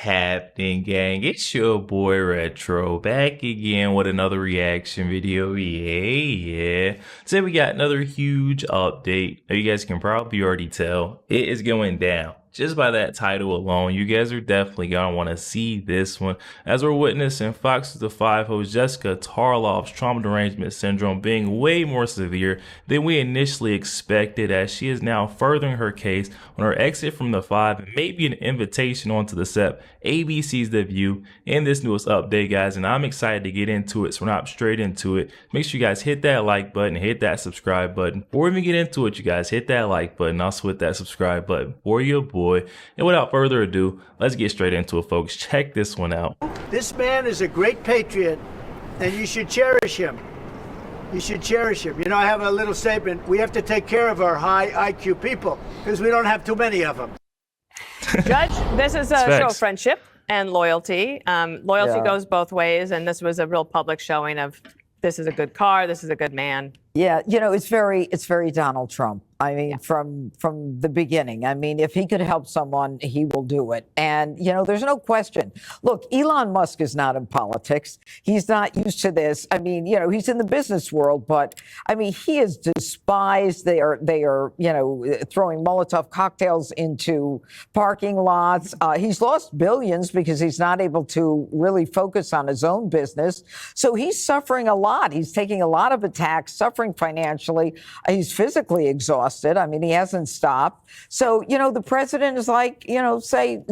happening, gang? It's your boy Retro back again with another reaction video. Yeah. Today we got another huge update. Now, you guys can probably already tell it is going down. Just by that title alone, you guys are definitely gonna want to see this one, as we're witnessing Fox the 5 host Jessica Tarlov's trauma derangement syndrome being way more severe than we initially expected, as she is now furthering her case on her exit from the 5 and maybe an invitation onto the set ABC's The View in this newest update, guys. And I'm excited to get into it, so we're not straight into it. Make sure you guys hit that like button, hit that subscribe button. Before we even get into it, you guys hit that like button, also hit that subscribe button for your boy. And without further ado, let's get straight into it, folks. Check this one out. This man is a great patriot, and you should cherish him. You should cherish him. You know, I have a little statement. We have to take care of our high IQ people because we don't have too many of them. Judge, this is a show of friendship and loyalty. Loyalty goes both ways, and this was a real public showing of this is a good car, this is a good man. Yeah, you know, it's very Donald Trump. I mean, from the beginning. I mean, if he could help someone, he will do it. And, you know, there's no question. Look, Elon Musk is not in politics. He's not used to this. I mean, you know, he's in the business world, but I mean, he is despised. They are, you know, throwing Molotov cocktails into parking lots. He's lost billions because he's not able to really focus on his own business. So he's suffering a lot. He's taking a lot of attacks, suffering financially. He's physically exhausted. I mean, he hasn't stopped. So, you know, the president is like, you know,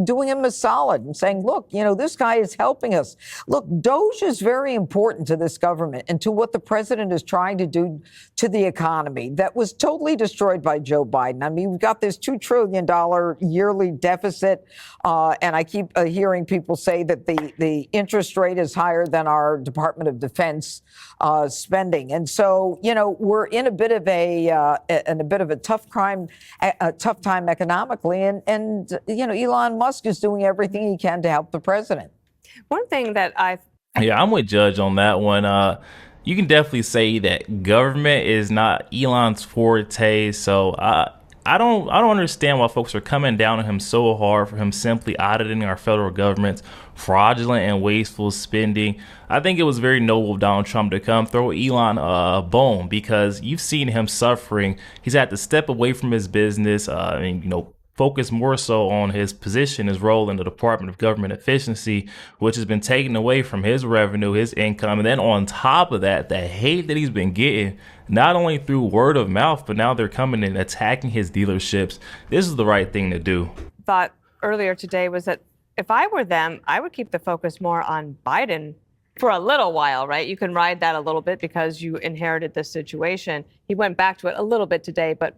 doing him a solid and saying, look, you know, this guy is helping us. Look, Doge is very important to this government and to what the president is trying to do to the economy that was totally destroyed by Joe Biden. I mean, we've got this $2 trillion yearly deficit. And I keep hearing people say that the interest rate is higher than our Department of Defense spending. And so, you know, we're in a bit of a tough time economically, and you know, Elon Musk is doing everything he can to help the president. One thing that I'm with Judge on that one. You can definitely say that government is not Elon's forte, so I don't understand why folks are coming down on him so hard for him simply auditing our federal government's fraudulent and wasteful spending. I think it was very noble of Donald Trump to come throw Elon a bone, because you've seen him suffering. He's had to step away from his business and, you know, focus more so on his position, his role in the Department of Government Efficiency, which has been taken away from his revenue, his income. And then on top of that, the hate that he's been getting, not only through word of mouth, but now they're coming and attacking his dealerships. This is the right thing to do. Thought earlier today was that if I were them, I would keep the focus more on Biden for a little while, right? You can ride that a little bit because you inherited this situation. He went back to it a little bit today, but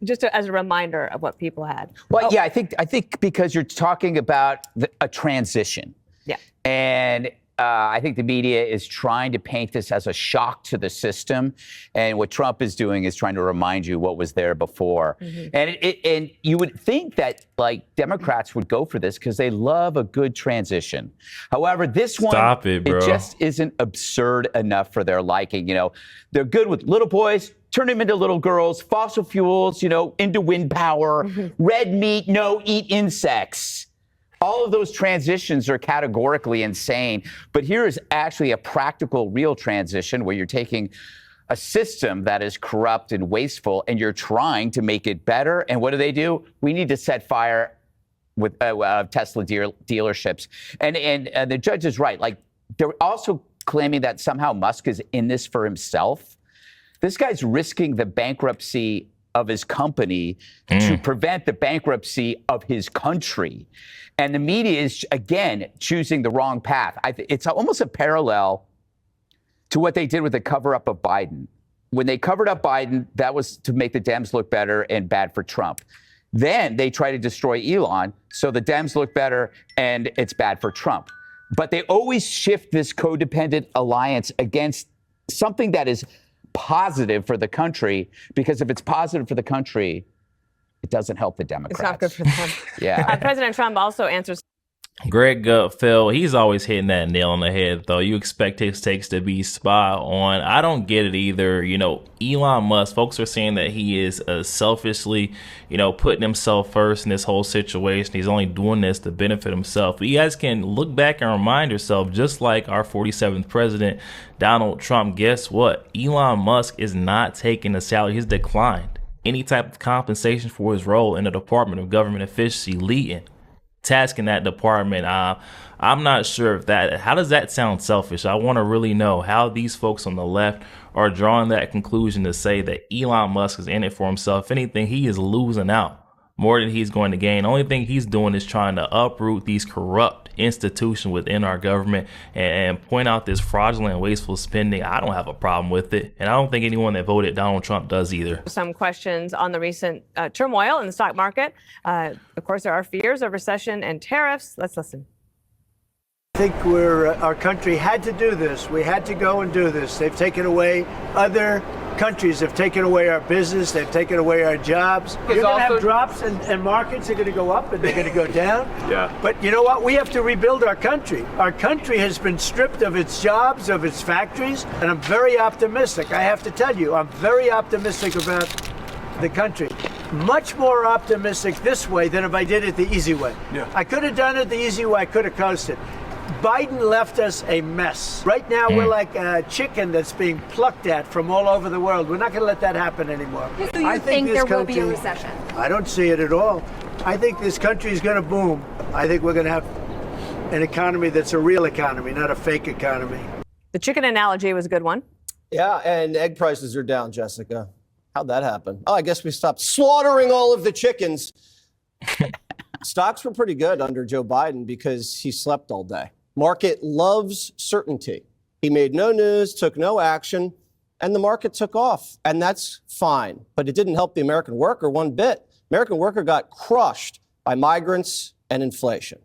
just as a reminder of what people had. Well, yeah, I think because you're talking about a transition. Yeah. And I think the media is trying to paint this as a shock to the system. And what Trump is doing is trying to remind you what was there before. Mm-hmm. And you would think that, like, Democrats would go for this because they love a good transition. However, this one, it just isn't absurd enough for their liking. You know, they're good with little boys, turn them into little girls, fossil fuels, you know, into wind power, red meat, no, eat insects. All of those transitions are categorically insane. But here is actually a practical, real transition where you're taking a system that is corrupt and wasteful and you're trying to make it better. And what do? We need to set fire with Tesla dealerships. And the judge is right. Like, they're also claiming that somehow Musk is in this for himself. This guy's risking the bankruptcy of his company to prevent the bankruptcy of his country. And the media is, again, choosing the wrong path. It's almost a parallel to what they did with the cover-up of Biden. When they covered up Biden, that was to make the Dems look better and bad for Trump. Then they try to destroy Elon, so the Dems look better and it's bad for Trump. But they always shift this codependent alliance against something that is positive for the country, because if it's positive for the country, it doesn't help the Democrats. It's not good for them. Yeah. President Trump also answers Greg Gutfeld, he's always hitting that nail on the head, though. You expect his takes to be spot on. I don't get it either. Elon Musk, folks are saying that he is selfishly, putting himself first in this whole situation. He's only doing this to benefit himself. But you guys can look back and remind yourself, just like our 47th president, Donald Trump, guess what? Elon Musk is not taking a salary. He's declined any type of compensation for his role in the Department of Government Efficiency, leading tasking that department. I'm not sure if how does that sound selfish? I want to really know how these folks on the left are drawing that conclusion to say that Elon Musk is in it for himself. If anything, he is losing out more than he's going to gain. The only thing he's doing is trying to uproot these corrupt institutions within our government and point out this fraudulent and wasteful spending. I don't have a problem with it. And I don't think anyone that voted Donald Trump does either. Some questions on the recent turmoil in the stock market. Of course, there are fears of recession and tariffs. Let's listen. I think our country had to do this. We had to go and do this. They've taken away, other countries have taken away our business. They've taken away our jobs. You're going to have drops and markets are going to go up and they're going to go down. Yeah. But you know what? We have to rebuild our country. Our country has been stripped of its jobs, of its factories, and I'm very optimistic. I have to tell you, I'm very optimistic about the country. Much more optimistic this way than if I did it the easy way. Yeah. I could have done it the easy way. I could have coasted. Biden left us a mess. Right now, we're like a chicken that's being plucked at from all over the world. We're not going to let that happen anymore. So you think there will be a recession? I don't see it at all. I think this country is going to boom. I think we're going to have an economy that's a real economy, not a fake economy. The chicken analogy was a good one. Yeah, and egg prices are down, Jessica. How'd that happen? Oh, I guess we stopped slaughtering all of the chickens. Stocks were pretty good under Joe Biden because he slept all day. Market loves certainty. He made no news, took no action, and the market took off. And that's fine. But it didn't help the American worker one bit. American worker got crushed by migrants and inflation.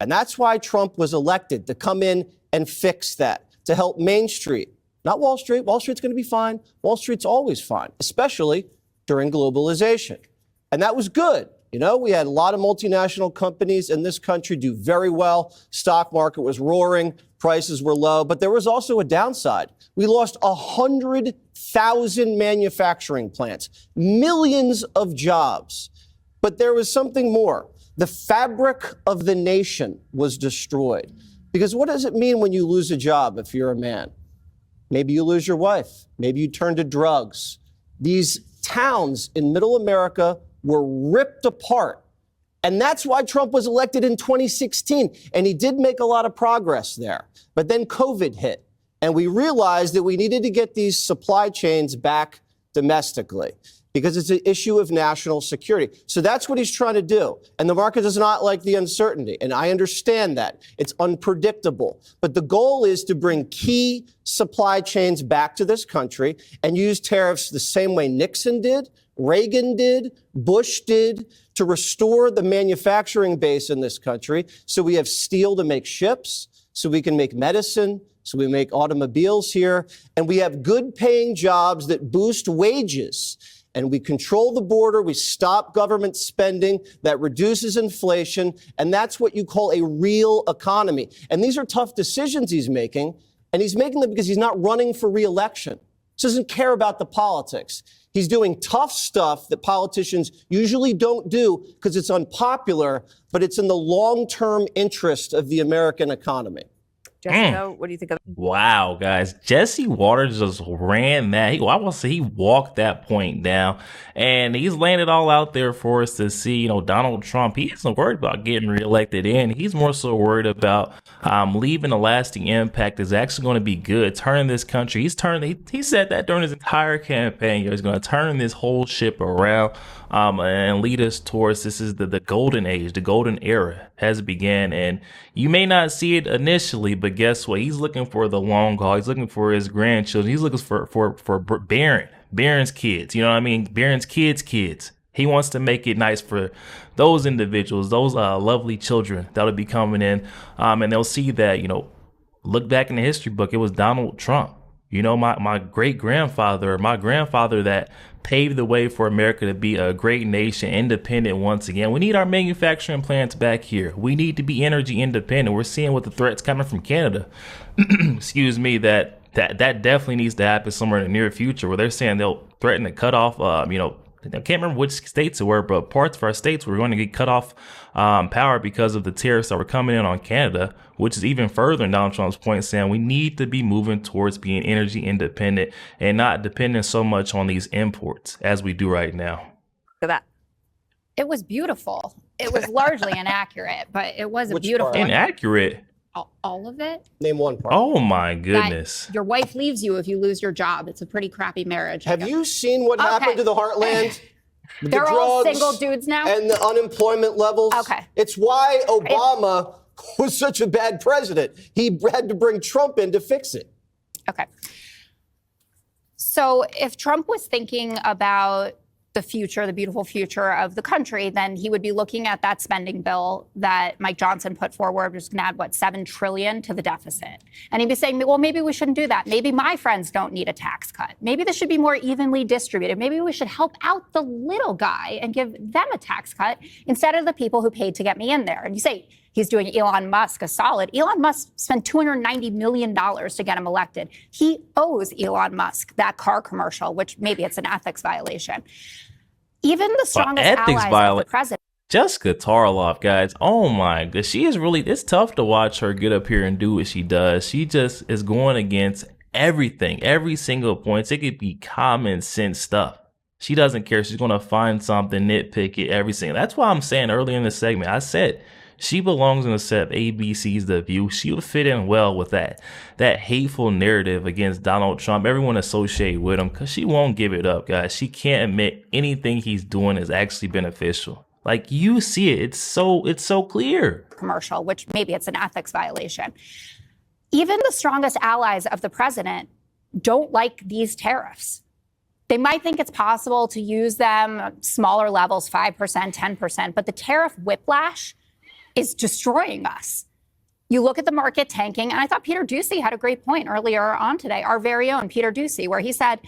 And that's why Trump was elected, to come in and fix that, to help Main Street. Not Wall Street. Wall Street's going to be fine. Wall Street's always fine, especially during globalization. And that was good. We had a lot of multinational companies in this country do very well. Stock market was roaring. Prices were low. But there was also a downside. We lost 100,000 manufacturing plants, millions of jobs. But there was something more. The fabric of the nation was destroyed. Because what does it mean when you lose a job if you're a man? Maybe you lose your wife. Maybe you turn to drugs. These towns in middle America were ripped apart. And that's why Trump was elected in 2016. And he did make a lot of progress there. But then COVID hit. And we realized that we needed to get these supply chains back domestically because it's an issue of national security. So that's what he's trying to do. And the market does not like the uncertainty. And I understand that. It's unpredictable. But the goal is to bring key supply chains back to this country and use tariffs the same way Nixon did, Reagan did, Bush did, to restore the manufacturing base in this country so we have steel to make ships, so we can make medicine, so we make automobiles here, and we have good paying jobs that boost wages. And we control the border, we stop government spending, that reduces inflation, and that's what you call a real economy. And these are tough decisions he's making, and he's making them because he's not running for re-election. He doesn't care about the politics. He's doing tough stuff that politicians usually don't do because it's unpopular, but it's in the long-term interest of the American economy. Jessica, what do you think of it? Wow, guys. Jesse Waters just ran that. I will say he walked that point down, and he's laying it all out there for us to see. Donald Trump, he isn't worried about getting reelected in. He's more so worried about leaving a lasting impact that's actually going to be good, turning this country. He said that during his entire campaign. He's going to turn this whole ship around and lead us towards this is the golden age, the golden era has began. And you may not see it initially, but guess what? He's looking for the long haul. He's looking for his grandchildren. He's looking for Barron's kids. You know what I mean? Barron's kids. He wants to make it nice for those individuals, those lovely children that'll be coming in. And they'll see that, look back in the history book. It was Donald Trump, You know, my great grandfather, my grandfather that paved the way for America to be a great nation, independent once again. We need our manufacturing plants back here. We need to be energy independent. We're seeing what the threats coming from Canada. Excuse me, that definitely needs to happen somewhere in the near future, where they're saying they'll threaten to cut off, I can't remember which states it were, but parts of our states were going to get cut off power because of the tariffs that were coming in on Canada, which is even further in Donald Trump's point, saying we need to be moving towards being energy independent and not dependent so much on these imports as we do right now. Look at that. It was beautiful. It was largely inaccurate, but it was a Which beautiful. part? Inaccurate? All of it. Name one part. Oh my goodness. That your wife leaves you if you lose your job. It's a pretty crappy marriage. Have you seen what happened to the heartland? The They're all drugs single dudes now? and the unemployment levels. Okay. It's why Obama was such a bad president. He had to bring Trump in to fix it. Okay. So if Trump was thinking about the future, the beautiful future of the country, then he would be looking at that spending bill that Mike Johnson put forward, which is going to add, $7 trillion to the deficit. And he'd be saying, well, maybe we shouldn't do that. Maybe my friends don't need a tax cut. Maybe this should be more evenly distributed. Maybe we should help out the little guy and give them a tax cut instead of the people who paid to get me in there. And you say, he's doing Elon Musk a solid. Elon Musk spent $290 million to get him elected. He owes Elon Musk that car commercial, which maybe it's an ethics violation. Even the strongest allies of the president. Jessica Tarlov, guys. Oh my god. She is really, it's tough to watch her get up here and do what she does. She just is going against everything, every single point. It could be common sense stuff. She doesn't care. She's going to find something, nitpick it, every single. That's why I'm saying earlier in the segment, I said she belongs in the set of ABC's The View. She would fit in well with that hateful narrative against Donald Trump, everyone associated with him, because she won't give it up, guys. She can't admit anything he's doing is actually beneficial. Like, you see it. It's so clear. Commercial, which maybe it's an ethics violation. Even the strongest allies of the president don't like these tariffs. They might think it's possible to use them at smaller levels, 5%, 10%, but the tariff whiplash is destroying us. You look at the market tanking, and I thought Peter Doocy had a great point earlier on today, our very own Peter Doocy, where he said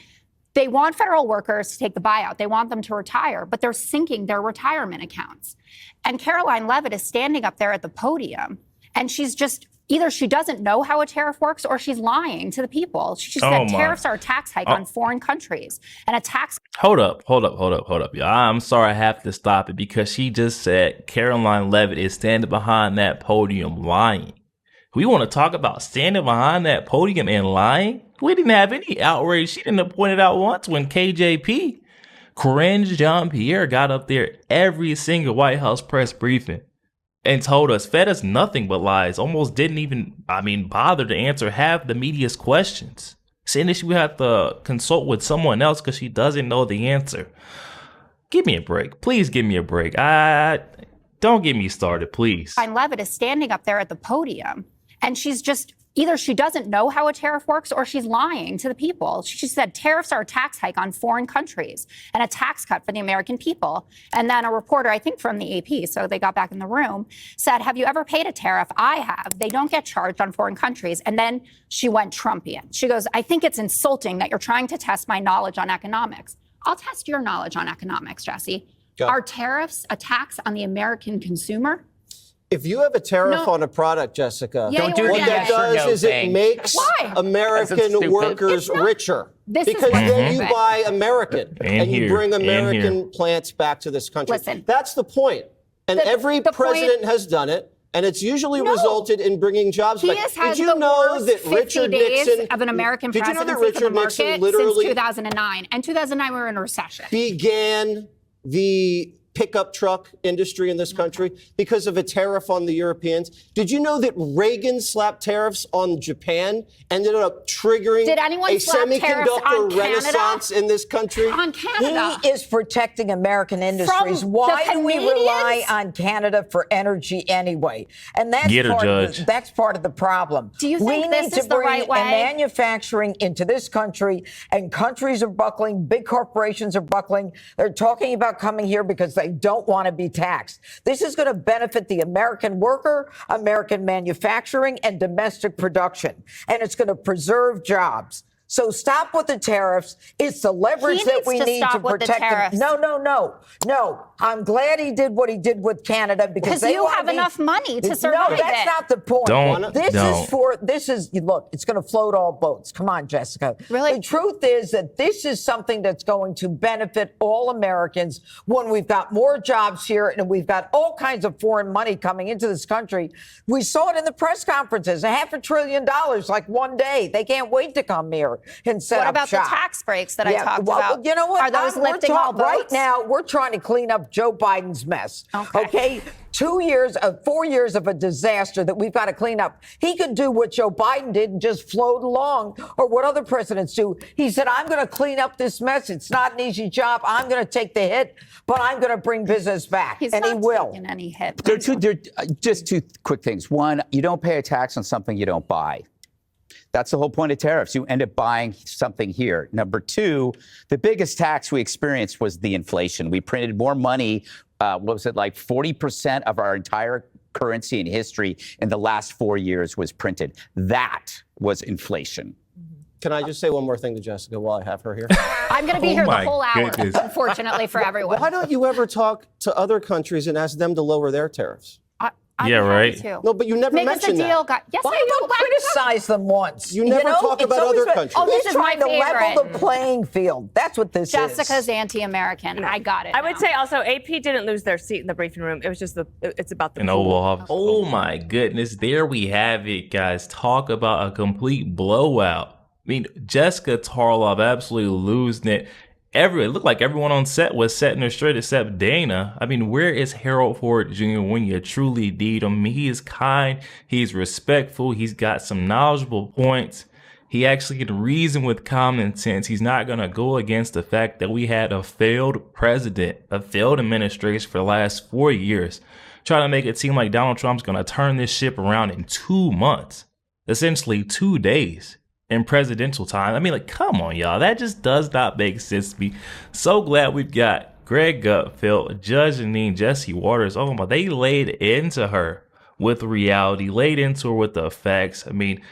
they want federal workers to take the buyout. They want them to retire, but they're sinking their retirement accounts. And Caroline Leavitt is standing up there at the podium, and she's just, either she doesn't know how a tariff works or she's lying to the people. She said tariffs are a tax hike on foreign countries and a tax. Hold up. Y'all. I'm sorry I have to stop it because she just said Caroline Leavitt is standing behind that podium lying. We want to talk about standing behind that podium and lying? We didn't have any outrage. She didn't point it out once when KJP, Corinne Jean-Pierre, got up there every single White House press briefing and told us, fed us nothing but lies, almost didn't even, bother to answer half the media's questions. Saying that she would have to consult with someone else because she doesn't know the answer. Give me a break. Please give me a break. Don't get me started, please. Leavitt is standing up there at the podium, and she's just, either she doesn't know how a tariff works or she's lying to the people. She said tariffs are a tax hike on foreign countries and a tax cut for the American people. And then a reporter, I think from the AP, so they got back in the room, said, have you ever paid a tariff? I have. They don't get charged on foreign countries. And then she went Trumpian. She goes, I think it's insulting that you're trying to test my knowledge on economics. I'll test your knowledge on economics, Jesse. Go. Are tariffs a tax on the American consumer? If you have a tariff on a product, Jessica, Yeah, Don't do what the that yes or does no is thing. it makes Why? American stupid. workers It's not. richer. This is Because what's then you stupid. buy American and you here, bring and American here. plants back to this country. Listen. That's the point. And every the president point- has done it. And it's usually No. resulted in bringing jobs He back. has had Did you the know worst that 50 Richard days Nixon of an American did you know presidency that for the Richard Nixon market literally since 2009. And 2009, we were in a recession. began the pickup truck industry in this country because of a tariff on the Europeans? Did you know that Reagan slapped tariffs on Japan, ended up triggering Did anyone a slap tariffs on semiconductor Canada? renaissance in this country? On Canada. He is protecting American industries. From Why the do we rely Canadians? on Canada for energy anyway? And that's Get her, part of Judge. that's part of the problem. Do you we think this need to is the bring right way? manufacturing into this country, and countries are buckling. Big corporations are buckling. They're talking about coming here because they don't want to be taxed. This is going to benefit the American worker, American manufacturing, and domestic production. And it's going to preserve jobs. So stop with the tariffs. It's the leverage He that needs we to need stop to with the protect them. tariffs. No. I'm glad he did what he did with Canada because they you wanna have be- enough money to survive No, that's it. not the point. Don't. Look, it's going to float all boats. Come on, Jessica. Really? The truth is that this is something that's going to benefit all Americans when we've got more jobs here and we've got all kinds of foreign money coming into this country. We saw it in the press conferences, $500 billion like one day. They can't wait to come here and set What up about shop. the tax breaks that I talked about? You know what? Are those lifting all boats? Right now, we're trying to clean up Joe Biden's mess. Okay? 4 years of a disaster that we've got to clean up. He could do what Joe Biden did and just float along, or what other presidents do. He said, I'm going to clean up this mess. It's not an easy job. I'm going to take the hit, but I'm going to bring business back. He's and not he will. taking any hit. Just two quick things. One, you don't pay a tax on something you don't buy. That's the whole point of tariffs. You end up buying something here. Number two, the biggest tax we experienced was the inflation. We printed more money. What was it, like 40% of our entire currency in history in the last 4 years was printed. That was inflation. Can I just say one more thing to Jessica while I have her here? I'm going to be here the my whole hour, goodness. unfortunately for everyone. Why don't you ever talk to other countries and ask them to lower their tariffs? I'd Yeah, be happy right. to. No, but you never Make us a mentioned deal, that. Yes, Why I don't criticize them once? You never talk It's about always other been- countries. Oh, this He's is my trying to level favorite. the playing field. That's what this is. Jessica's anti-American. I got it. I would say also AP didn't lose their seat in the briefing room. It was just it's about the An pool. Oval Office. Oh my goodness. There we have it, guys. Talk about a complete blowout. I mean, Jessica Tarlov absolutely losing it. It looked like everyone on set was setting her straight except Dana. I mean, where is Harold Ford Jr. when you truly need him? I mean, he is kind. He's respectful. He's got some knowledgeable points. He actually can reason with common sense. He's not going to go against the fact that we had a failed president, a failed administration for the last 4 years, trying to make it seem like Donald Trump's going to turn this ship around in 2 months, essentially 2 days. In presidential time. I mean, like, come on, y'all. That just does not make sense to me. So glad we've got Greg Gutfeld, Judge Jeanine, Jesse Waters. Oh my, they laid into her with reality, laid into her with the facts. I mean,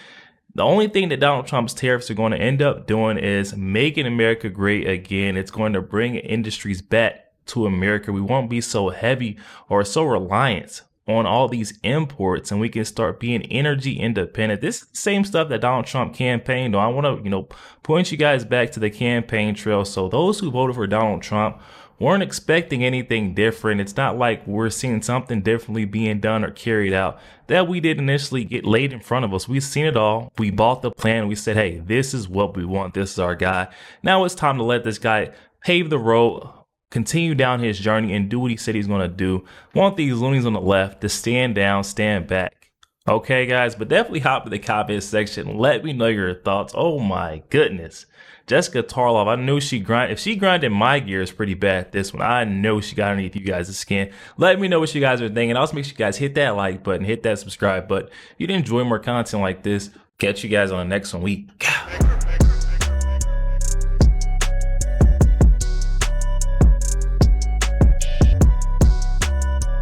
the only thing that Donald Trump's tariffs are going to end up doing is making America great again. It's going to bring industries back to America. We won't be so heavy or so reliant on all these imports, and we can start being energy independent. This is the same stuff that Donald Trump campaigned on. I want to, point you guys back to the campaign trail. So those who voted for Donald Trump weren't expecting anything different. It's not like we're seeing something differently being done or carried out that we did initially get laid in front of us. We've seen it all. We bought the plan. We said, hey, this is what we want. This is our guy. Now it's time to let this guy pave the road, continue down his journey, and do what he said he's going to do. Want these loonies on the left to stand down, stand back. Okay, guys, but definitely hop in the comment section. Let me know your thoughts. Oh my goodness. Jessica Tarlov, I knew if she grinded my gears pretty bad this one, I know she got underneath you guys' skin. Let me know what you guys are thinking. Also, make sure you guys hit that like button, hit that subscribe button. If you enjoy more content like this, catch you guys on the next one.